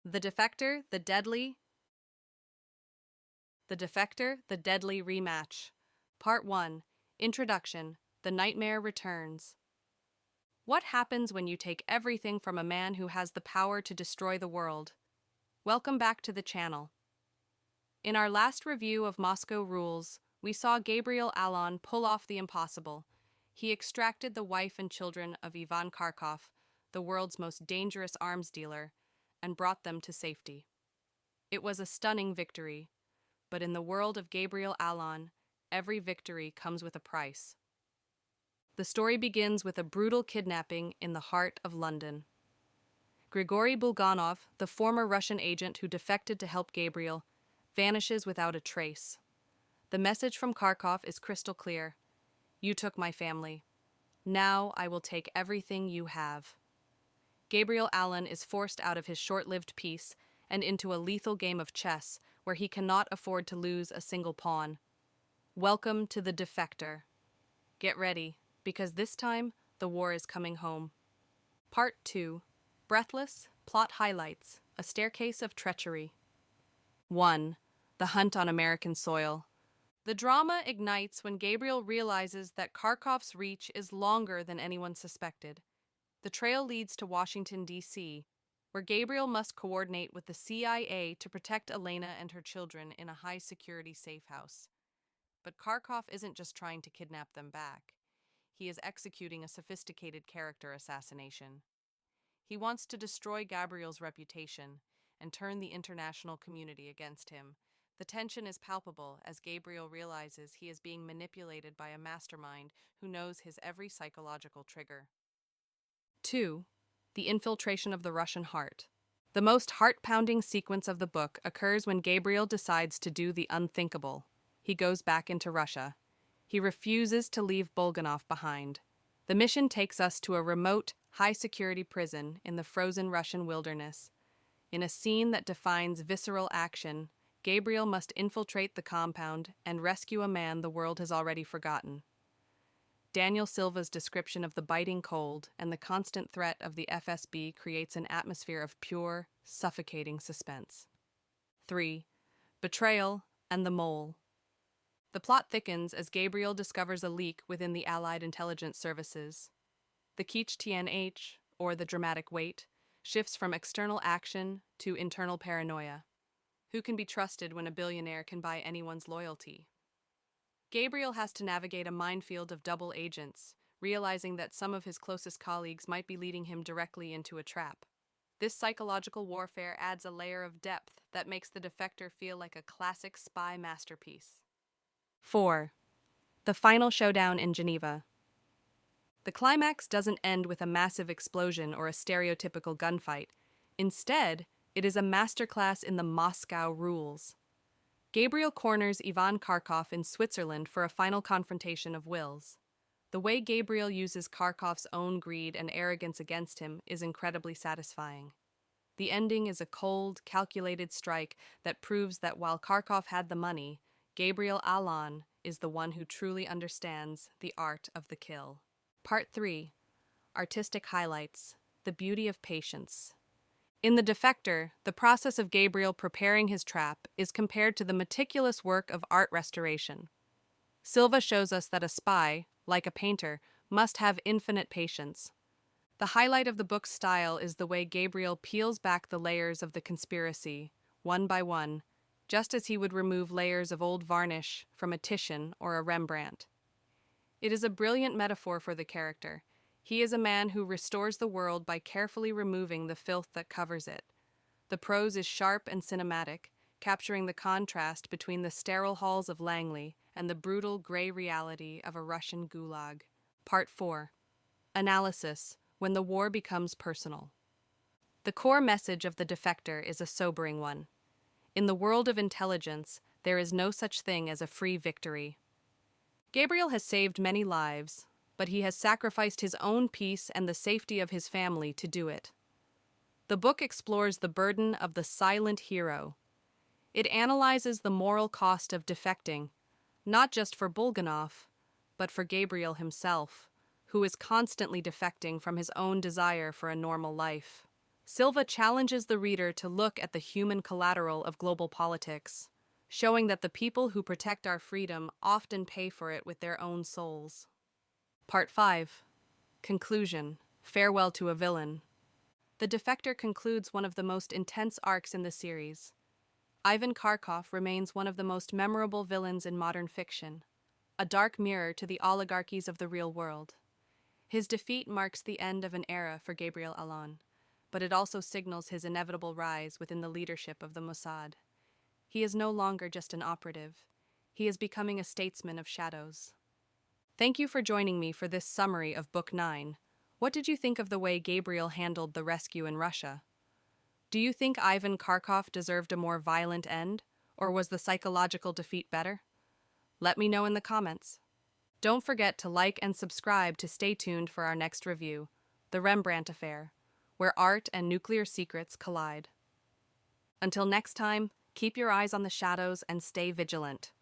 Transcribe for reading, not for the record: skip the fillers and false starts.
The Defector, the Deadly Rematch. Part 1. Introduction. The Nightmare Returns. What happens when you take everything from a man who has the power to destroy the world? Welcome back to the channel. In our last review of Moscow Rules, we saw Gabriel Allon pull off the impossible. He extracted the wife and children of Ivan Kharkov, the world's most dangerous arms dealer, and brought them to safety. It was a stunning victory, but in the world of Gabriel Allon, every victory comes with a price. The story begins with a brutal kidnapping in the heart of London. Grigori Bulganov, the former Russian agent who defected to help Gabriel, vanishes without a trace. The message from Kharkov is crystal clear. You took my family. Now I will take everything you have. Gabriel Allon is forced out of his short-lived peace and into a lethal game of chess where he cannot afford to lose a single pawn. Welcome to the Defector. Get ready, because this time the war is coming home. Part 2. Breathless, Plot Highlights, A Staircase of Treachery. 1. The Hunt on American Soil. The drama ignites when Gabriel realizes that Kharkov's reach is longer than anyone suspected. The trail leads to Washington, D.C., where Gabriel must coordinate with the CIA to protect Elena and her children in a high-security safe house. But Kharkov isn't just trying to kidnap them back. He is executing a sophisticated character assassination. He wants to destroy Gabriel's reputation and turn the international community against him. The tension is palpable as Gabriel realizes he is being manipulated by a mastermind who knows his every psychological trigger. 2. The infiltration of the Russian heart. The most heart-pounding sequence of the book occurs when Gabriel decides to do the unthinkable. He goes back into Russia. He refuses to leave Bulganov behind. The mission takes us to a remote, high-security prison in the frozen Russian wilderness. In a scene that defines visceral action, Gabriel must infiltrate the compound and rescue a man the world has already forgotten. Daniel Silva's description of the biting cold and the constant threat of the FSB creates an atmosphere of pure, suffocating suspense. 3. Betrayal and the Mole. The plot thickens as Gabriel discovers a leak within the Allied intelligence services. The Keech TNH, or the dramatic weight, shifts from external action to internal paranoia. Who can be trusted when a billionaire can buy anyone's loyalty? Gabriel has to navigate a minefield of double agents, realizing that some of his closest colleagues might be leading him directly into a trap. This psychological warfare adds a layer of depth that makes the Defector feel like a classic spy masterpiece. 4. The final showdown in Geneva. The climax doesn't end with a massive explosion or a stereotypical gunfight. Instead, it is a masterclass in the Moscow rules. Gabriel corners Ivan Kharkov in Switzerland for a final confrontation of wills. The way Gabriel uses Kharkov's own greed and arrogance against him is incredibly satisfying. The ending is a cold, calculated strike that proves that while Kharkov had the money, Gabriel Allon is the one who truly understands the art of the kill. Part 3. Artistic Highlights. The Beauty of Patience. In The Defector, the process of Gabriel preparing his trap is compared to the meticulous work of art restoration. Silva shows us that a spy, like a painter, must have infinite patience. The highlight of the book's style is the way Gabriel peels back the layers of the conspiracy, one by one, just as he would remove layers of old varnish from a Titian or a Rembrandt. It is a brilliant metaphor for the character. He is a man who restores the world by carefully removing the filth that covers it. The prose is sharp and cinematic, capturing the contrast between the sterile halls of Langley and the brutal gray reality of a Russian gulag. Part 4. Analysis, when the war becomes personal. The core message of The Defector is a sobering one. In the world of intelligence, there is no such thing as a free victory. Gabriel has saved many lives, but he has sacrificed his own peace and the safety of his family to do it. The book explores the burden of the silent hero. It analyzes the moral cost of defecting, not just for Bulganov, but for Gabriel himself, who is constantly defecting from his own desire for a normal life. Silva challenges the reader to look at the human collateral of global politics, showing that the people who protect our freedom often pay for it with their own souls. Part 5. Conclusion. Farewell to a Villain. The Defector concludes one of the most intense arcs in the series. Ivan Kharkov remains one of the most memorable villains in modern fiction, a dark mirror to the oligarchies of the real world. His defeat marks the end of an era for Gabriel Allon, but it also signals his inevitable rise within the leadership of the Mossad. He is no longer just an operative. He is becoming a statesman of shadows. Thank you for joining me for this summary of Book 9. What did you think of the way Gabriel handled the rescue in Russia? Do you think Ivan Kharkov deserved a more violent end, or was the psychological defeat better? Let me know in the comments. Don't forget to like and subscribe to stay tuned for our next review, The Rembrandt Affair, where art and nuclear secrets collide. Until next time, keep your eyes on the shadows and stay vigilant.